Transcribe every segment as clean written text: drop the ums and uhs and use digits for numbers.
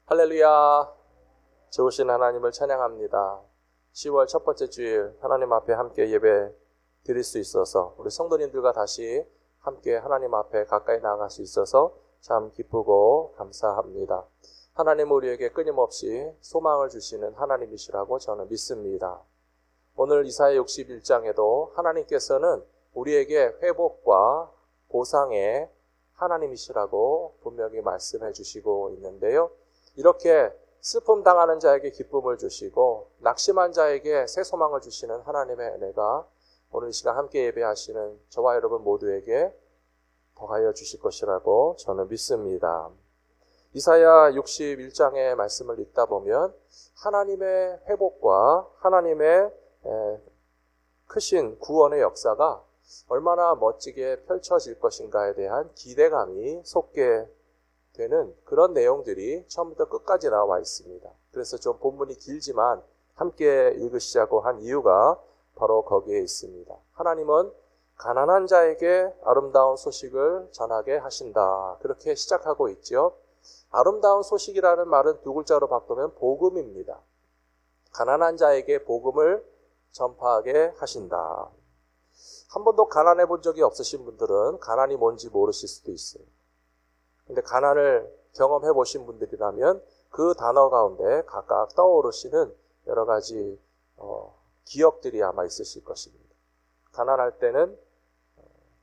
할렐루야. 좋으신 하나님을 찬양합니다. 10월 첫 번째 주일 하나님 앞에 함께 예배 드릴 수 있어서 우리 성도님들과 다시 함께 하나님 앞에 가까이 나아갈 수 있어서 참 기쁘고 감사합니다. 하나님 우리에게 끊임없이 소망을 주시는 하나님이시라고 저는 믿습니다. 오늘 이사야 61장에도 하나님께서는 우리에게 회복과 보상의 하나님이시라고 분명히 말씀해 주시고 있는데요. 이렇게 슬픔 당하는 자에게 기쁨을 주시고 낙심한 자에게 새 소망을 주시는 하나님의 은혜가 오늘 이 시간 함께 예배하시는 저와 여러분 모두에게 더하여 주실 것이라고 저는 믿습니다. 이사야 61장의 말씀을 읽다 보면 하나님의 회복과 하나님의 크신 구원의 역사가 얼마나 멋지게 펼쳐질 것인가에 대한 기대감이 솟게 되는 그런 내용들이 처음부터 끝까지 나와 있습니다. 그래서 좀 본문이 길지만 함께 읽으시자고 한 이유가 바로 거기에 있습니다. 하나님은 가난한 자에게 아름다운 소식을 전하게 하신다. 그렇게 시작하고 있죠. 아름다운 소식이라는 말은 두 글자로 바꾸면 복음입니다. 가난한 자에게 복음을 전파하게 하신다. 한 번도 가난해 본 적이 없으신 분들은 가난이 뭔지 모르실 수도 있어요. 근데 가난을 경험해 보신 분들이라면 그 단어 가운데 각각 떠오르시는 여러 가지 기억들이 아마 있으실 것입니다. 가난할 때는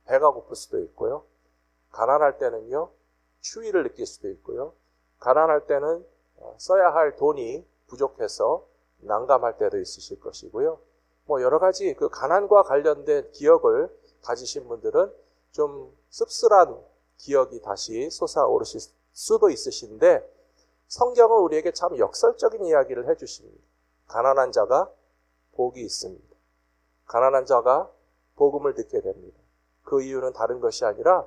배가 고플 수도 있고요. 가난할 때는요, 추위를 느낄 수도 있고요. 가난할 때는 써야 할 돈이 부족해서 난감할 때도 있으실 것이고요. 여러 가지 그 가난과 관련된 기억을 가지신 분들은 좀 씁쓸한 기억이 다시 솟아오르실 수도 있으신데 성경은 우리에게 참 역설적인 이야기를 해주십니다. 가난한 자가 복이 있습니다. 가난한 자가 복음을 듣게 됩니다. 그 이유는 다른 것이 아니라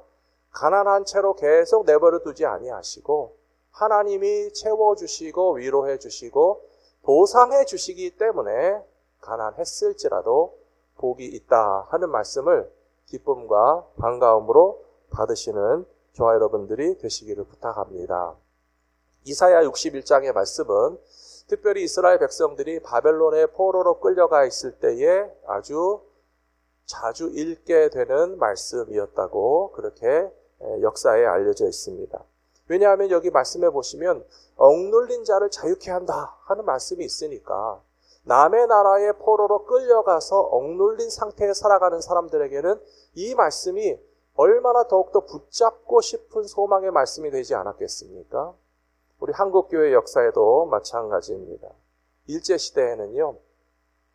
가난한 채로 계속 내버려 두지 아니하시고 하나님이 채워주시고 위로해 주시고 보상해 주시기 때문에 가난했을지라도 복이 있다 하는 말씀을 기쁨과 반가움으로 받으시는 저와 여러분들이 되시기를 부탁합니다. 이사야 61장의 말씀은 특별히 이스라엘 백성들이 바벨론의 포로로 끌려가 있을 때에 아주 자주 읽게 되는 말씀이었다고 그렇게 역사에 알려져 있습니다. 왜냐하면 여기 말씀해 보시면 억눌린 자를 자유케 한다 하는 말씀이 있으니까 남의 나라의 포로로 끌려가서 억눌린 상태에 살아가는 사람들에게는 이 말씀이 얼마나 더욱더 붙잡고 싶은 소망의 말씀이 되지 않았겠습니까? 우리 한국교회 역사에도 마찬가지입니다. 일제시대에는요,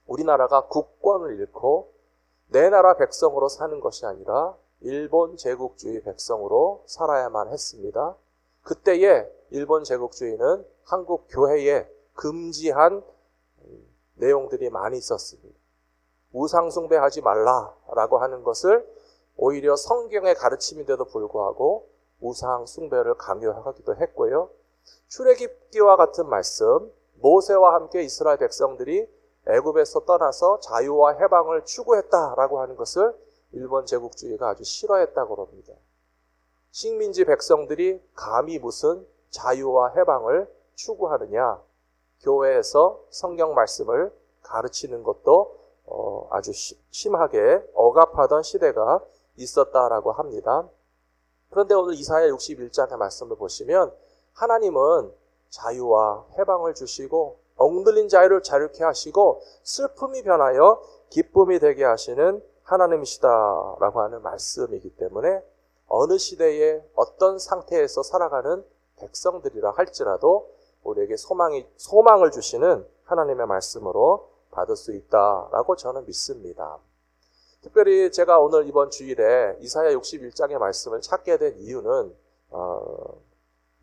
우리나라가 국권을 잃고 내 나라 백성으로 사는 것이 아니라 일본 제국주의 백성으로 살아야만 했습니다. 그때의 일본 제국주의는 한국 교회에 금지한 내용들이 많이 있었습니다. 우상숭배하지 말라라고 하는 것을 오히려 성경의 가르침인데도 불구하고 우상숭배를 강요하기도 했고요. 출애굽기와 같은 말씀, 모세와 함께 이스라엘 백성들이 애굽에서 떠나서 자유와 해방을 추구했다라고 하는 것을 일본 제국주의가 아주 싫어했다고 합니다. 식민지 백성들이 감히 무슨 자유와 해방을 추구하느냐, 교회에서 성경 말씀을 가르치는 것도 아주 심하게 억압하던 시대가 있었다라고 합니다. 그런데 오늘 이사야 61장의 말씀을 보시면 하나님은 자유와 해방을 주시고 억눌린 자유를 자유케 하시고 슬픔이 변하여 기쁨이 되게 하시는 하나님이시다라고 하는 말씀이기 때문에 어느 시대에 어떤 상태에서 살아가는 백성들이라 할지라도 우리에게 소망을 주시는 하나님의 말씀으로 받을 수 있다라고 저는 믿습니다. 특별히 제가 오늘 이번 주일에 이사야 61장의 말씀을 찾게 된 이유는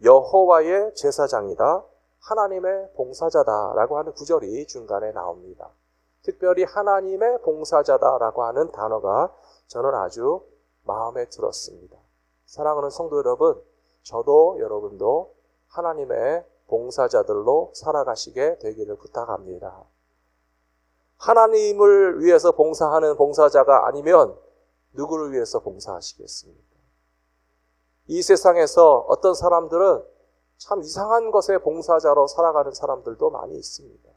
여호와의 제사장이다, 하나님의 봉사자다라고 하는 구절이 중간에 나옵니다. 특별히 하나님의 봉사자다라고 하는 단어가 저는 아주 마음에 들었습니다. 사랑하는 성도 여러분, 저도 여러분도 하나님의 봉사자들로 살아가시게 되기를 부탁합니다. 하나님을 위해서 봉사하는 봉사자가 아니면 누구를 위해서 봉사하시겠습니까? 이 세상에서 어떤 사람들은 참 이상한 것에 봉사자로 살아가는 사람들도 많이 있습니다.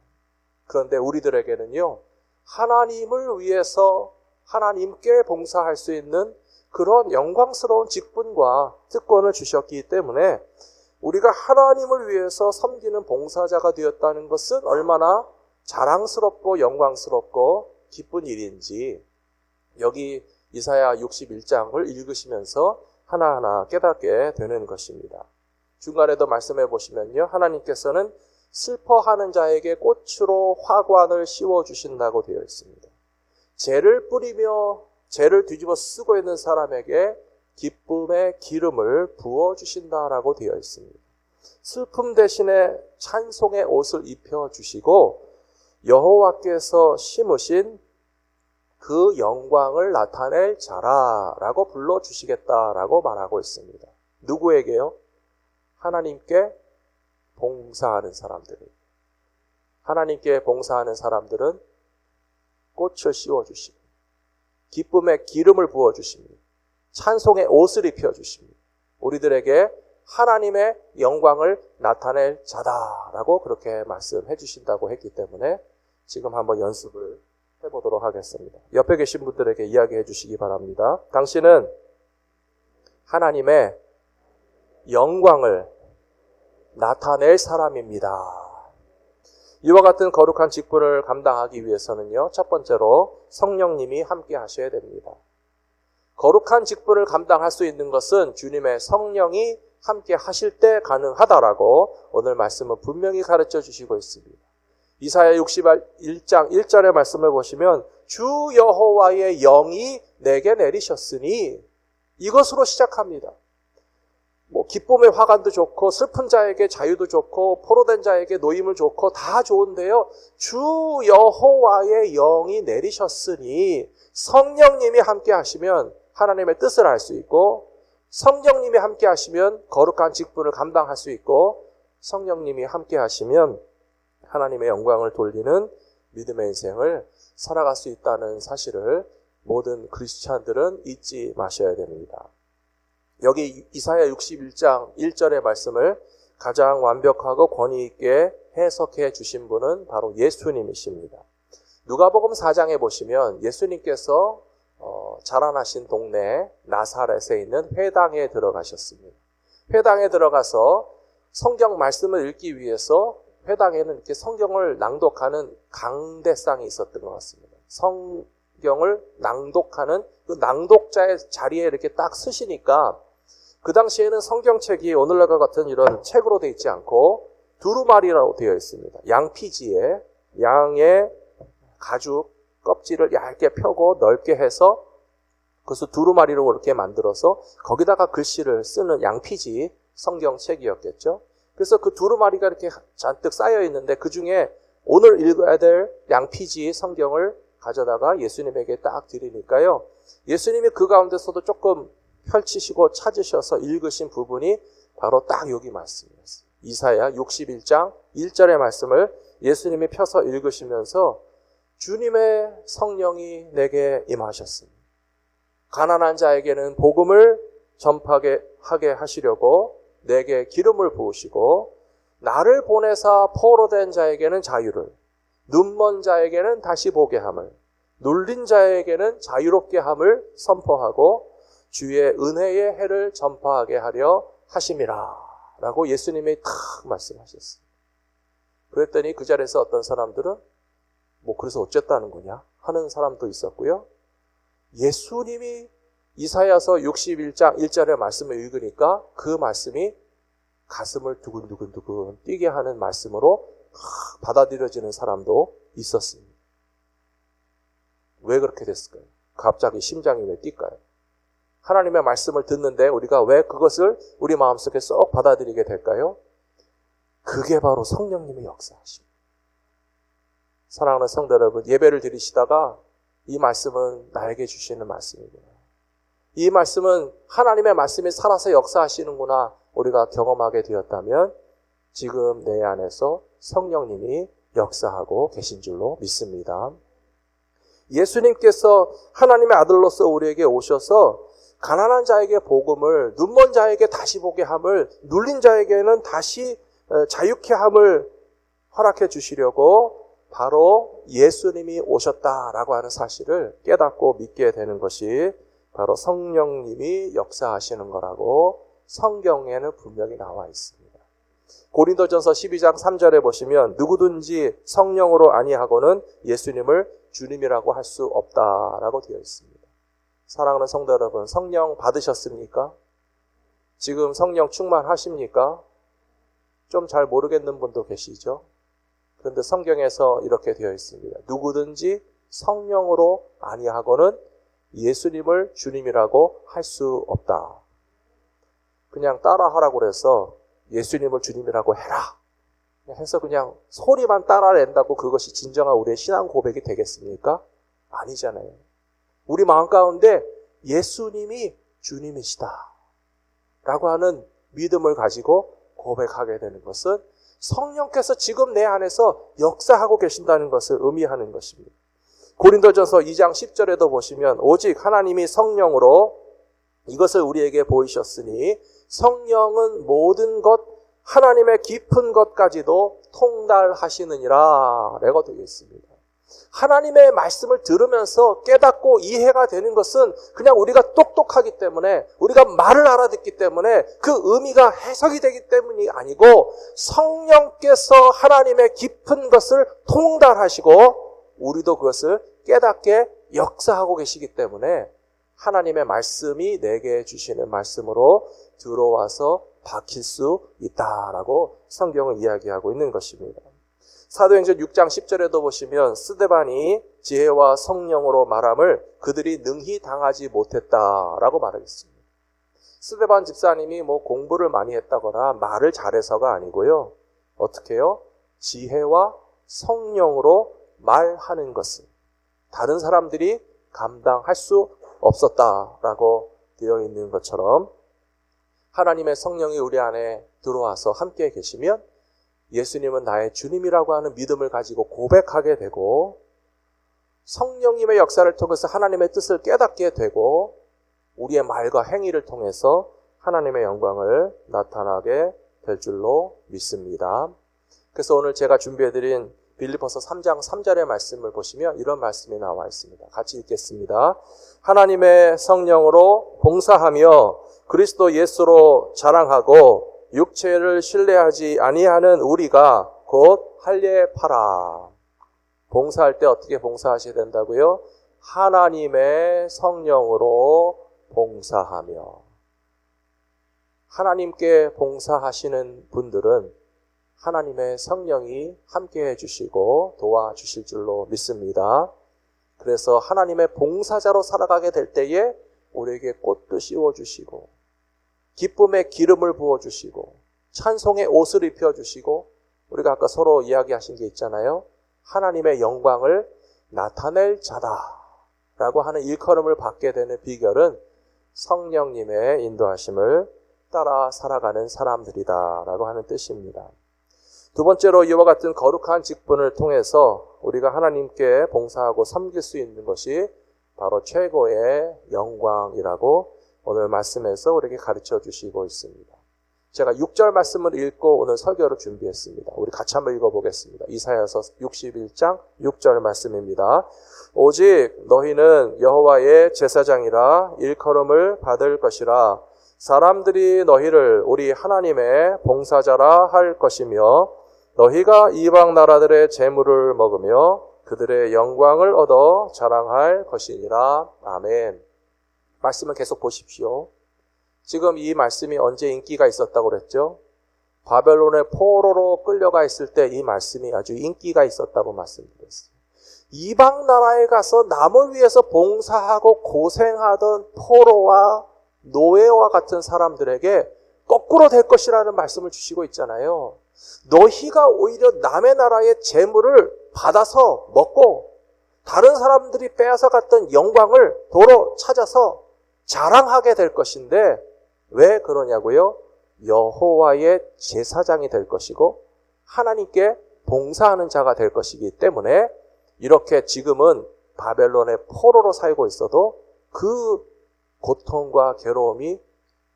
그런데 우리들에게는요, 하나님을 위해서 하나님께 봉사할 수 있는 그런 영광스러운 직분과 특권을 주셨기 때문에 우리가 하나님을 위해서 섬기는 봉사자가 되었다는 것은 얼마나 자랑스럽고 영광스럽고 기쁜 일인지 여기 이사야 61장을 읽으시면서 하나하나 깨닫게 되는 것입니다. 중간에도 말씀해 보시면요, 하나님께서는 슬퍼하는 자에게 꽃으로 화관을 씌워주신다고 되어 있습니다. 죄를 뿌리며 죄를 뒤집어 쓰고 있는 사람에게 기쁨의 기름을 부어주신다라고 되어 있습니다. 슬픔 대신에 찬송의 옷을 입혀주시고 여호와께서 심으신 그 영광을 나타낼 자라라고 불러주시겠다라고 말하고 있습니다. 누구에게요? 하나님께 봉사하는 사람들이. 하나님께 봉사하는 사람들은 꽃을 씌워주시고 기쁨의 기름을 부어주십니다. 찬송의 옷을 입혀주십니다. 우리들에게 하나님의 영광을 나타낼 자다라고 그렇게 말씀해 주신다고 했기 때문에 지금 한번 연습을 해보도록 하겠습니다. 옆에 계신 분들에게 이야기해 주시기 바랍니다. 당신은 하나님의 영광을 나타낼 사람입니다. 이와 같은 거룩한 직분을 감당하기 위해서는요, 첫 번째로 성령님이 함께 하셔야 됩니다. 거룩한 직분을 감당할 수 있는 것은 주님의 성령이 함께 하실 때 가능하다라고 오늘 말씀은 분명히 가르쳐 주시고 있습니다. 이사야 61장 1절의 말씀을 보시면 주 여호와의 영이 내게 내리셨으니 이것으로 시작합니다. 기쁨의 화관도 좋고 슬픈 자에게 자유도 좋고 포로된 자에게 노임을 좋고 다 좋은데요, 주 여호와의 영이 내리셨으니 성령님이 함께 하시면 하나님의 뜻을 알 수 있고 성령님이 함께 하시면 거룩한 직분을 감당할 수 있고 성령님이 함께 하시면 하나님의 영광을 돌리는 믿음의 인생을 살아갈 수 있다는 사실을 모든 크리스찬들은 잊지 마셔야 됩니다. 여기 이사야 61장 1절의 말씀을 가장 완벽하고 권위 있게 해석해 주신 분은 바로 예수님이십니다. 누가복음 4장에 보시면 예수님께서 자라나신 동네 나사렛에 있는 회당에 들어가셨습니다. 회당에 들어가서 성경 말씀을 읽기 위해서 회당에는 이렇게 성경을 낭독하는 강대상이 있었던 것 같습니다. 성경을 낭독하는 그 낭독자의 자리에 이렇게 딱 서시니까 그 당시에는 성경책이 오늘날과 같은 이런 책으로 되어 있지 않고 두루마리라고 되어 있습니다. 양피지에 양의 가죽 껍질을 얇게 펴고 넓게 해서 그것을 두루마리로 이렇게 만들어서 거기다가 글씨를 쓰는 양피지 성경책이었겠죠. 그래서 그 두루마리가 이렇게 잔뜩 쌓여 있는데 그 중에 오늘 읽어야 될 양피지 성경을 가져다가 예수님에게 딱 드리니까요, 예수님이 그 가운데서도 조금 펼치시고 찾으셔서 읽으신 부분이 바로 딱 여기 말씀이었어요. 이사야 61장 1절의 말씀을 예수님이 펴서 읽으시면서 주님의 성령이 내게 임하셨습니다. 가난한 자에게는 복음을 전파하게 하시려고 내게 기름을 부으시고 나를 보내사 포로된 자에게는 자유를, 눈먼 자에게는 다시 보게 함을, 눌린 자에게는 자유롭게 함을 선포하고 주의 은혜의 해를 전파하게 하려 하심이라 라고 예수님이 탁 말씀하셨어요. 그랬더니 그 자리에서 어떤 사람들은 그래서 어쨌다는 거냐 하는 사람도 있었고요. 예수님이 이사야서 61장 1절의 말씀을 읽으니까 그 말씀이 가슴을 두근두근 뛰게 하는 말씀으로 받아들여지는 사람도 있었습니다. 왜 그렇게 됐을까요? 갑자기 심장이 왜 뛸까요? 하나님의 말씀을 듣는데 우리가 왜 그것을 우리 마음속에 쏙 받아들이게 될까요? 그게 바로 성령님의 역사하십니다. 사랑하는 성도 여러분, 예배를 드리시다가 이 말씀은 나에게 주시는 말씀이구나, 이 말씀은 하나님의 말씀이 살아서 역사하시는구나 우리가 경험하게 되었다면 지금 내 안에서 성령님이 역사하고 계신 줄로 믿습니다. 예수님께서 하나님의 아들로서 우리에게 오셔서 가난한 자에게 복음을, 눈먼 자에게 다시 보게 함을, 눌린 자에게는 다시 자유케 함을 허락해 주시려고 바로 예수님이 오셨다라고 하는 사실을 깨닫고 믿게 되는 것이 바로 성령님이 역사하시는 거라고 성경에는 분명히 나와 있습니다. 고린도전서 12장 3절에 보시면 누구든지 성령으로 아니하고는 예수님을 주님이라고 할 수 없다라고 되어 있습니다. 사랑하는 성도 여러분, 성령 받으셨습니까? 지금 성령 충만하십니까? 좀 잘 모르겠는 분도 계시죠? 그런데 성경에서 이렇게 되어 있습니다. 누구든지 성령으로 아니하고는 예수님을 주님이라고 할 수 없다. 그냥 따라하라고 그래서 예수님을 주님이라고 해라 해서 그냥 소리만 따라낸다고 그것이 진정한 우리의 신앙 고백이 되겠습니까? 아니잖아요. 우리 마음 가운데 예수님이 주님이시다 라고 하는 믿음을 가지고 고백하게 되는 것은 성령께서 지금 내 안에서 역사하고 계신다는 것을 의미하는 것입니다. 고린도전서 2장 10절에도 보시면 오직 하나님이 성령으로 이것을 우리에게 보이셨으니 성령은 모든 것 하나님의 깊은 것까지도 통달하시느니라 라고 되어 있습니다. 하나님의 말씀을 들으면서 깨닫고 이해가 되는 것은 그냥 우리가 똑똑하기 때문에 우리가 말을 알아듣기 때문에 그 의미가 해석이 되기 때문이 아니고 성령께서 하나님의 깊은 것을 통달하시고 우리도 그것을 깨닫게 역사하고 계시기 때문에 하나님의 말씀이 내게 주시는 말씀으로 들어와서 박힐 수 있다라고 성경은 이야기하고 있는 것입니다. 사도행전 6장 10절에도 보시면 스데반이 지혜와 성령으로 말함을 그들이 능히 당하지 못했다라고 말하겠습니다. 스데반 집사님이 공부를 많이 했다거나 말을 잘해서가 아니고요. 어떻게 해요? 지혜와 성령으로 말하는 것을 다른 사람들이 감당할 수 없었다라고 되어 있는 것처럼 하나님의 성령이 우리 안에 들어와서 함께 계시면 예수님은 나의 주님이라고 하는 믿음을 가지고 고백하게 되고 성령님의 역사를 통해서 하나님의 뜻을 깨닫게 되고 우리의 말과 행위를 통해서 하나님의 영광을 나타나게 될 줄로 믿습니다. 그래서 오늘 제가 준비해드린 빌립보서 3장 3절의 말씀을 보시면 이런 말씀이 나와 있습니다. 같이 읽겠습니다. 하나님의 성령으로 봉사하며 그리스도 예수로 자랑하고 육체를 신뢰하지 아니하는 우리가 곧 할례파라. 봉사할 때 어떻게 봉사하셔야 된다고요? 하나님의 성령으로 봉사하며. 하나님께 봉사하시는 분들은 하나님의 성령이 함께해 주시고 도와주실 줄로 믿습니다. 그래서 하나님의 봉사자로 살아가게 될 때에 우리에게 꽃도 씌워주시고 기쁨의 기름을 부어주시고 찬송의 옷을 입혀주시고 우리가 아까 서로 이야기하신 게 있잖아요. 하나님의 영광을 나타낼 자다라고 하는 일컬음을 받게 되는 비결은 성령님의 인도하심을 따라 살아가는 사람들이다라고 하는 뜻입니다. 두 번째로 이와 같은 거룩한 직분을 통해서 우리가 하나님께 봉사하고 섬길 수 있는 것이 바로 최고의 영광이라고 오늘 말씀에서 우리에게 가르쳐 주시고 있습니다. 제가 6절 말씀을 읽고 오늘 설교를 준비했습니다. 우리 같이 한번 읽어보겠습니다. 이사야서 61장 6절 말씀입니다. 오직 너희는 여호와의 제사장이라 일컬음을 받을 것이라. 사람들이 너희를 우리 하나님의 봉사자라 할 것이며 너희가 이방 나라들의 재물을 먹으며 그들의 영광을 얻어 자랑할 것이니라. 아멘. 말씀을 계속 보십시오. 지금 이 말씀이 언제 인기가 있었다고 그랬죠? 바벨론의 포로로 끌려가 있을 때 이 말씀이 아주 인기가 있었다고 말씀드렸어요. 이방 나라에 가서 남을 위해서 봉사하고 고생하던 포로와 노예와 같은 사람들에게 거꾸로 될 것이라는 말씀을 주시고 있잖아요. 너희가 오히려 남의 나라의 재물을 받아서 먹고 다른 사람들이 빼앗아갔던 영광을 도로 찾아서 자랑하게 될 것인데 왜 그러냐고요? 여호와의 제사장이 될 것이고 하나님께 봉사하는 자가 될 것이기 때문에 이렇게 지금은 바벨론의 포로로 살고 있어도 그 고통과 괴로움이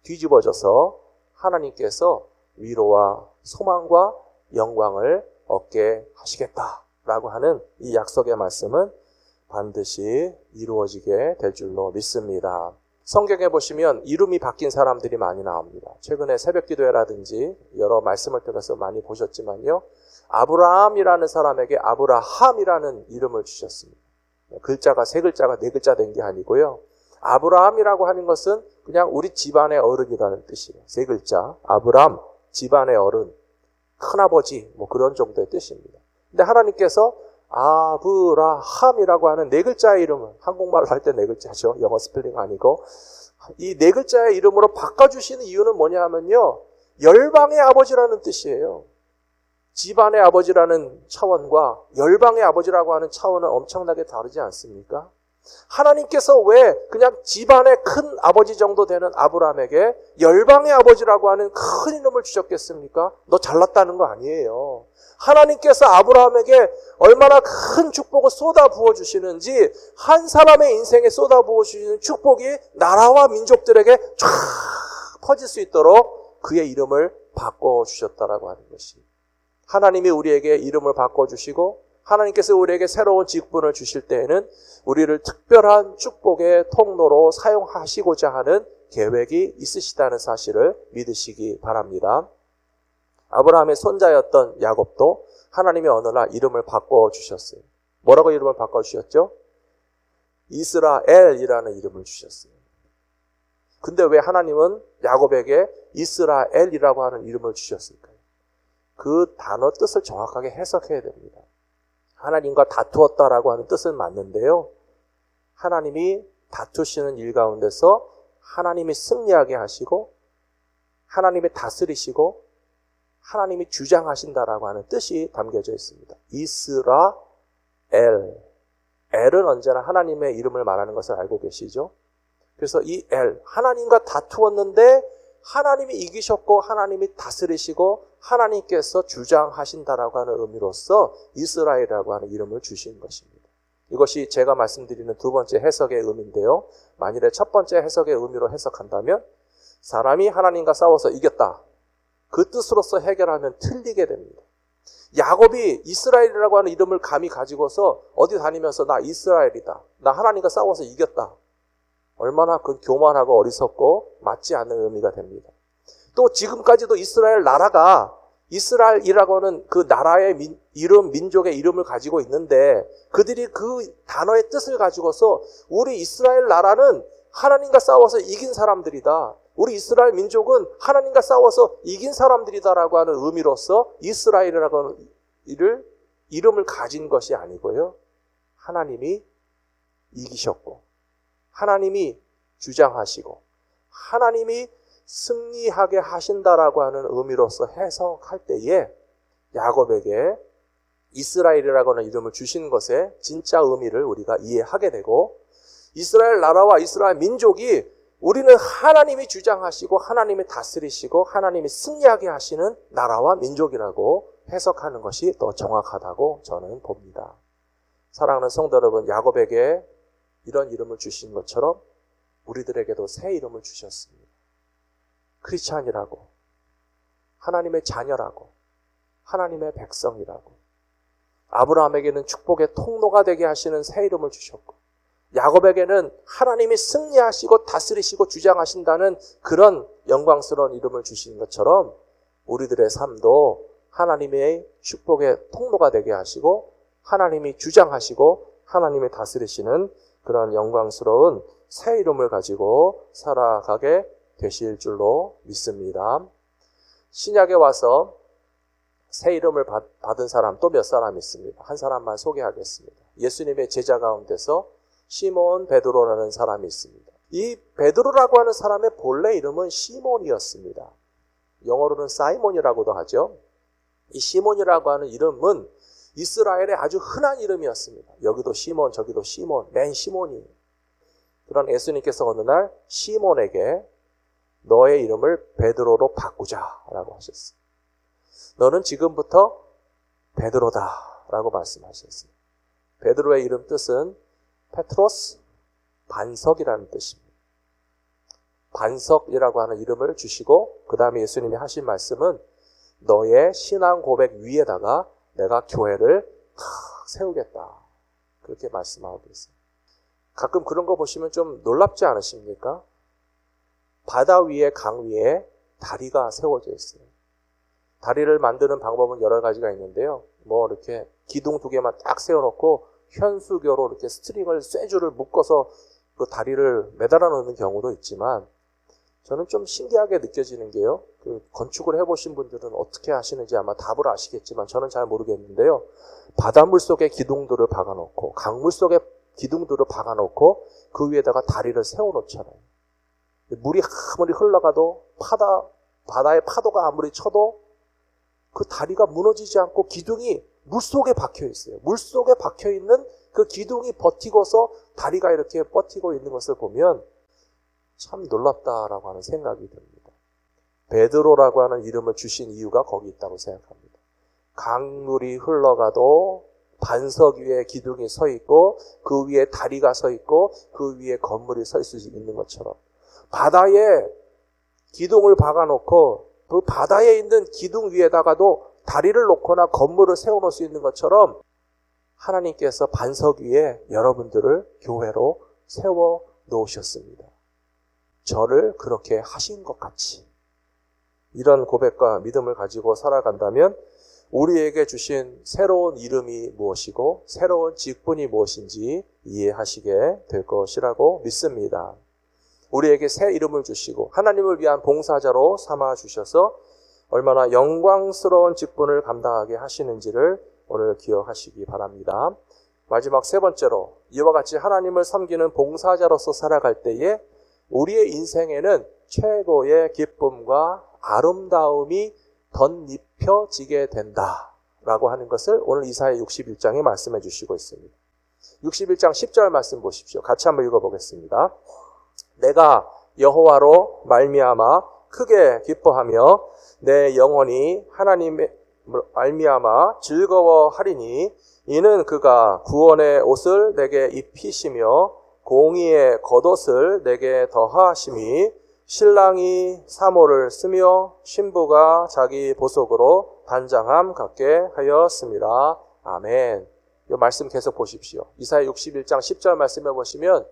뒤집어져서 하나님께서 위로와 소망과 영광을 얻게 하시겠다라고 하는 이 약속의 말씀은 반드시 이루어지게 될 줄로 믿습니다. 성경에 보시면 이름이 바뀐 사람들이 많이 나옵니다. 최근에 새벽기도회라든지 여러 말씀을 통해서 많이 보셨지만요. 아브라함이라는 사람에게 아브라함이라는 이름을 주셨습니다. 글자가 세 글자가 네 글자 된 게 아니고요. 아브라함이라고 하는 것은 그냥 우리 집안의 어른이라는 뜻이에요. 세 글자. 아브람, 집안의 어른, 큰아버지, 뭐 그런 정도의 뜻입니다. 근데 하나님께서 아브라함이라고 하는 네 글자의 이름을, 한국말로 할 때 네 글자죠. 영어 스펠링 아니고. 이 네 글자의 이름으로 바꿔주시는 이유는 뭐냐 하면요. 열방의 아버지라는 뜻이에요. 집안의 아버지라는 차원과 열방의 아버지라고 하는 차원은 엄청나게 다르지 않습니까? 하나님께서 왜 그냥 집안의 큰 아버지 정도 되는 아브라함에게 열방의 아버지라고 하는 큰 이름을 주셨겠습니까? 너 잘났다는 거 아니에요. 하나님께서 아브라함에게 얼마나 큰 축복을 쏟아 부어주시는지 한 사람의 인생에 쏟아 부어주시는 축복이 나라와 민족들에게 쫙 퍼질 수 있도록 그의 이름을 바꿔주셨다라고 하는 것이, 하나님이 우리에게 이름을 바꿔주시고 하나님께서 우리에게 새로운 직분을 주실 때에는 우리를 특별한 축복의 통로로 사용하시고자 하는 계획이 있으시다는 사실을 믿으시기 바랍니다. 아브라함의 손자였던 야곱도 하나님이 어느 날 이름을 바꿔주셨어요. 뭐라고 이름을 바꿔주셨죠? 이스라엘이라는 이름을 주셨어요. 근데 왜 하나님은 야곱에게 이스라엘이라고 하는 이름을 주셨을까요? 그 단어 뜻을 정확하게 해석해야 됩니다. 하나님과 다투었다라고 하는 뜻은 맞는데요. 하나님이 다투시는 일 가운데서 하나님이 승리하게 하시고 하나님이 다스리시고 하나님이 주장하신다라고 하는 뜻이 담겨져 있습니다. 이스라엘. 엘은 언제나 하나님의 이름을 말하는 것을 알고 계시죠? 그래서 이 엘, 하나님과 다투었는데 하나님이 이기셨고 하나님이 다스리시고 하나님께서 주장하신다라고 하는 의미로서 이스라엘이라고 하는 이름을 주신 것입니다. 이것이 제가 말씀드리는 두 번째 해석의 의미인데요. 만일에 첫 번째 해석의 의미로 해석한다면 사람이 하나님과 싸워서 이겼다. 그 뜻으로서 해결하면 틀리게 됩니다. 야곱이 이스라엘이라고 하는 이름을 감히 가지고서 어디 다니면서 나 이스라엘이다. 나 하나님과 싸워서 이겼다. 얼마나 그 교만하고 어리석고 맞지 않는 의미가 됩니다. 또 지금까지도 이스라엘 나라가 이스라엘이라고 하는 그 나라의 이름, 민족의 이름을 가지고 있는데 그들이 그 단어의 뜻을 가지고서 우리 이스라엘 나라는 하나님과 싸워서 이긴 사람들이다. 우리 이스라엘 민족은 하나님과 싸워서 이긴 사람들이다라고 하는 의미로서 이스라엘이라고 하는 이름을 가진 것이 아니고요. 하나님이 이기셨고 하나님이 주장하시고 하나님이 승리하게 하신다라고 하는 의미로서 해석할 때에 야곱에게 이스라엘이라고 하는 이름을 주신 것의 진짜 의미를 우리가 이해하게 되고 이스라엘 나라와 이스라엘 민족이 우리는 하나님이 주장하시고 하나님이 다스리시고 하나님이 승리하게 하시는 나라와 민족이라고 해석하는 것이 더 정확하다고 저는 봅니다. 사랑하는 성도 여러분, 야곱에게 이런 이름을 주신 것처럼 우리들에게도 새 이름을 주셨습니다. 크리스찬이라고, 하나님의 자녀라고, 하나님의 백성이라고, 아브라함에게는 축복의 통로가 되게 하시는 새 이름을 주셨고 야곱에게는 하나님이 승리하시고 다스리시고 주장하신다는 그런 영광스러운 이름을 주신 것처럼 우리들의 삶도 하나님의 축복의 통로가 되게 하시고 하나님이 주장하시고 하나님이 다스리시는 그런 영광스러운 새 이름을 가지고 살아가게 되실 줄로 믿습니다. 신약에 와서 새 이름을 받은 사람 또 몇 사람 있습니다. 한 사람만 소개하겠습니다. 예수님의 제자 가운데서 시몬 베드로라는 사람이 있습니다. 이 베드로라고 하는 사람의 본래 이름은 시몬이었습니다. 영어로는 사이몬이라고도 하죠. 이 시몬이라고 하는 이름은 이스라엘의 아주 흔한 이름이었습니다. 여기도 시몬, 저기도 시몬, 맨 시몬이. 그런 예수님께서 어느 날 시몬에게 너의 이름을 베드로로 바꾸자라고 하셨어요. 너는 지금부터 베드로다라고 말씀하셨어요. 베드로의 이름 뜻은 페트로스, 반석이라는 뜻입니다. 반석이라고 하는 이름을 주시고 그 다음에 예수님이 하신 말씀은 너의 신앙 고백 위에다가 내가 교회를 세우겠다. 그렇게 말씀하고 계세요. 가끔 그런 거 보시면 좀 놀랍지 않으십니까? 바다 위에 강 위에 다리가 세워져 있어요. 다리를 만드는 방법은 여러 가지가 있는데요. 뭐 이렇게 기둥 2개만 딱 세워놓고 현수교로 이렇게 스트링을 쇠줄을 묶어서 그 다리를 매달아 놓는 경우도 있지만 저는 좀 신기하게 느껴지는 게요. 그 건축을 해보신 분들은 어떻게 하시는지 아마 답을 아시겠지만 저는 잘 모르겠는데요. 바닷물 속에 기둥들을 박아놓고 강물 속에 기둥들을 박아놓고 그 위에다가 다리를 세워놓잖아요. 물이 아무리 흘러가도 바다의 파도가 아무리 쳐도 그 다리가 무너지지 않고 기둥이 물속에 박혀 있어요. 물속에 박혀 있는 그 기둥이 버티고서 다리가 이렇게 버티고 있는 것을 보면 참 놀랍다라고 하는 생각이 듭니다. 베드로라고 하는 이름을 주신 이유가 거기 있다고 생각합니다. 강물이 흘러가도 반석 위에 기둥이 서 있고 그 위에 다리가 서 있고 그 위에 건물이 설 수 있는 것처럼 바다에 기둥을 박아놓고 그 바다에 있는 기둥 위에다가도 다리를 놓거나 건물을 세워놓을 수 있는 것처럼 하나님께서 반석 위에 여러분들을 교회로 세워 놓으셨습니다. 저를 그렇게 하신 것 같이 이런 고백과 믿음을 가지고 살아간다면 우리에게 주신 새로운 이름이 무엇이고 새로운 직분이 무엇인지 이해하시게 될 것이라고 믿습니다. 우리에게 새 이름을 주시고 하나님을 위한 봉사자로 삼아 주셔서 얼마나 영광스러운 직분을 감당하게 하시는지를 오늘 기억하시기 바랍니다. 마지막 3번째로 이와 같이 하나님을 섬기는 봉사자로서 살아갈 때에 우리의 인생에는 최고의 기쁨과 아름다움이 덧입혀지게 된다라고 하는 것을 오늘 이사야 61장에 말씀해 주시고 있습니다. 61장 10절 말씀 보십시오. 같이 한번 읽어보겠습니다. 내가 여호와로 말미암아 크게 기뻐하며 내 영혼이 하나님의 말미암아 즐거워하리니 이는 그가 구원의 옷을 내게 입히시며 공의의 겉옷을 내게 더하심이 신랑이 사모를 쓰며 신부가 자기 보석으로 단장함 갖게 하였습니다. 아멘. 이 말씀 계속 보십시오. 이사야 61장 10절 말씀해 보시면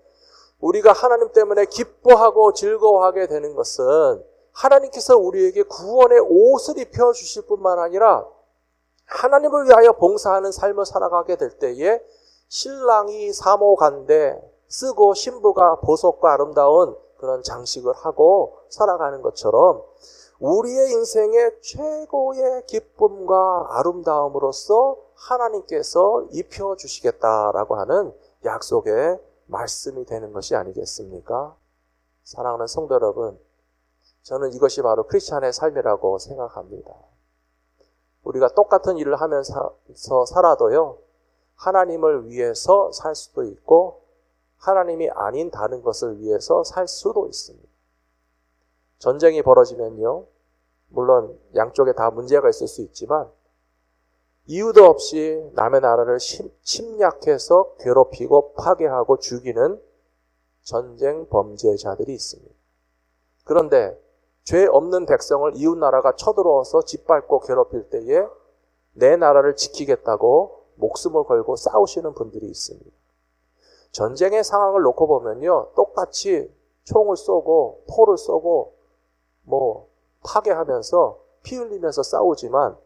우리가 하나님 때문에 기뻐하고 즐거워하게 되는 것은 하나님께서 우리에게 구원의 옷을 입혀주실 뿐만 아니라 하나님을 위하여 봉사하는 삶을 살아가게 될 때에 신랑이 사모간대 쓰고 신부가 보석과 아름다운 그런 장식을 하고 살아가는 것처럼 우리의 인생의 최고의 기쁨과 아름다움으로써 하나님께서 입혀주시겠다라고 하는 약속의 말씀이 되는 것이 아니겠습니까? 사랑하는 성도 여러분, 저는 이것이 바로 크리스찬의 삶이라고 생각합니다. 우리가 똑같은 일을 하면서 살아도요, 하나님을 위해서 살 수도 있고 하나님이 아닌 다른 것을 위해서 살 수도 있습니다. 전쟁이 벌어지면요, 물론 양쪽에 다 문제가 있을 수 있지만 이유도 없이 남의 나라를 침략해서 괴롭히고 파괴하고 죽이는 전쟁 범죄자들이 있습니다. 그런데 죄 없는 백성을 이웃 나라가 쳐들어와서 짓밟고 괴롭힐 때에 내 나라를 지키겠다고 목숨을 걸고 싸우시는 분들이 있습니다. 전쟁의 상황을 놓고 보면요, 똑같이 총을 쏘고 포를 쏘고 파괴하면서 피 흘리면서 싸우지만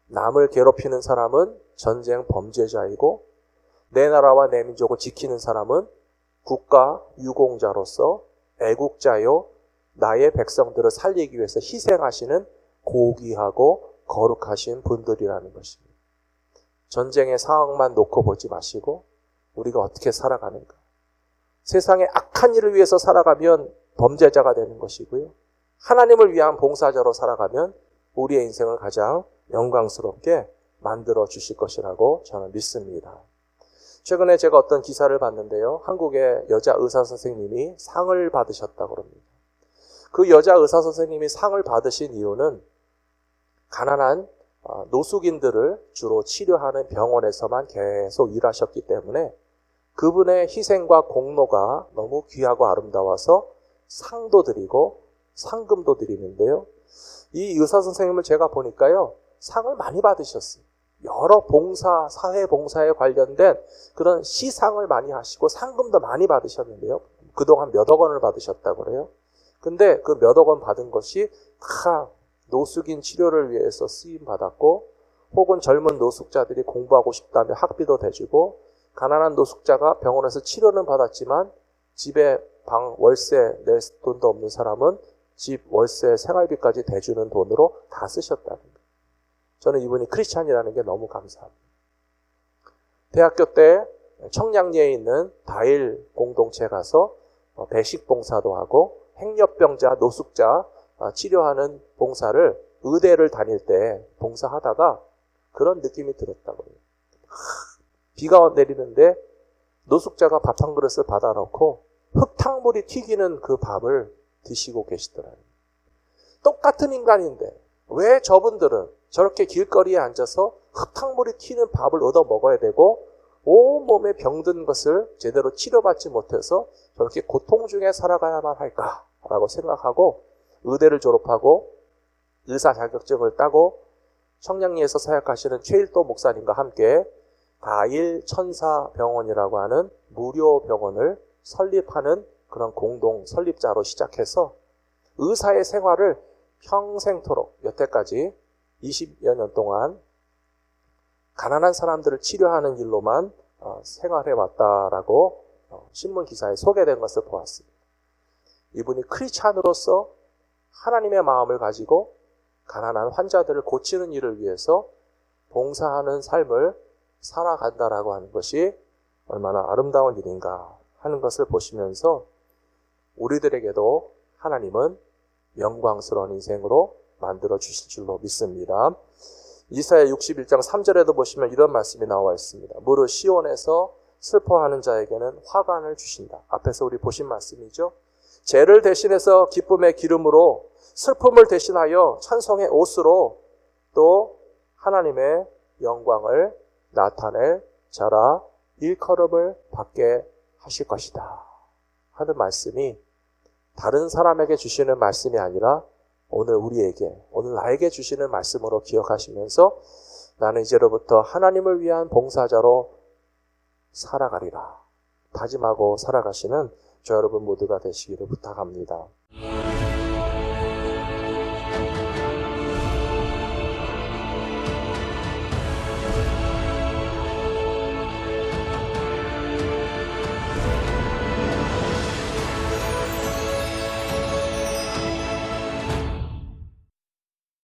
남을 괴롭히는 사람은 전쟁 범죄자이고 내 나라와 내 민족을 지키는 사람은 국가 유공자로서 애국자요 나의 백성들을 살리기 위해서 희생하시는 고귀하고 거룩하신 분들이라는 것입니다. 전쟁의 상황만 놓고 보지 마시고 우리가 어떻게 살아가는가. 세상의 악한 일을 위해서 살아가면 범죄자가 되는 것이고요. 하나님을 위한 봉사자로 살아가면 우리의 인생을 가장 영광스럽게 만들어 주실 것이라고 저는 믿습니다. 최근에 제가 어떤 기사를 봤는데요. 한국의 여자 의사 선생님이 상을 받으셨다고 합니다. 그 여자 의사 선생님이 상을 받으신 이유는 가난한 노숙인들을 주로 치료하는 병원에서만 계속 일하셨기 때문에 그분의 희생과 공로가 너무 귀하고 아름다워서 상도 드리고 상금도 드리는데요. 이 의사 선생님을 제가 보니까요, 상을 많이 받으셨어요. 여러 봉사, 사회 봉사에 관련된 그런 시상을 많이 하시고 상금도 많이 받으셨는데요. 그동안 몇억 원을 받으셨다고 그래요. 근데 그 몇억 원 받은 것이 다 노숙인 치료를 위해서 쓰임 받았고, 혹은 젊은 노숙자들이 공부하고 싶다며 학비도 대주고, 가난한 노숙자가 병원에서 치료는 받았지만 집에 방 월세 낼 돈도 없는 사람은 집 월세 생활비까지 대주는 돈으로 다 쓰셨다는 거예요. 저는 이분이 크리스찬이라는 게 너무 감사합니다. 대학교 때 청량리에 있는 다일 공동체 가서 배식 봉사도 하고 행렬병자, 노숙자 치료하는 봉사를 의대를 다닐 때 봉사하다가 그런 느낌이 들었다고 해요. 비가 내리는데 노숙자가 밥 한 그릇을 받아놓고 흙탕물이 튀기는 그 밥을 드시고 계시더라고요. 똑같은 인간인데 왜 저분들은 저렇게 길거리에 앉아서 흙탕물이 튀는 밥을 얻어 먹어야 되고 온몸에 병든 것을 제대로 치료받지 못해서 저렇게 고통 중에 살아가야만 할까라고 생각하고 의대를 졸업하고 의사 자격증을 따고 청량리에서 사역하시는 최일도 목사님과 함께 다일 천사병원이라고 하는 무료 병원을 설립하는 그런 공동 설립자로 시작해서 의사의 생활을 평생토록 여태까지 20여 년 동안 가난한 사람들을 치료하는 일로만 생활해 왔다라고 신문 기사에 소개된 것을 보았습니다. 이분이 크리스찬으로서 하나님의 마음을 가지고 가난한 환자들을 고치는 일을 위해서 봉사하는 삶을 살아간다라고 하는 것이 얼마나 아름다운 일인가 하는 것을 보시면서 우리들에게도 하나님은 영광스러운 인생으로 만들어 주실 줄로 믿습니다. 이사야 61장 3절에도 보시면 이런 말씀이 나와 있습니다. 무릇 시온에서 슬퍼하는 자에게는 화관을 주신다. 앞에서 우리 보신 말씀이죠. 죄를 대신해서 기쁨의 기름으로, 슬픔을 대신하여 찬송의 옷으로 또 하나님의 영광을 나타낼 자라 일컬음을 받게 하실 것이다 하는 말씀이 다른 사람에게 주시는 말씀이 아니라 오늘 우리에게, 오늘 나에게 주시는 말씀으로 기억하시면서 나는 이제로부터 하나님을 위한 봉사자로 살아가리라 다짐하고 살아가시는 저 여러분 모두가 되시기를 부탁합니다.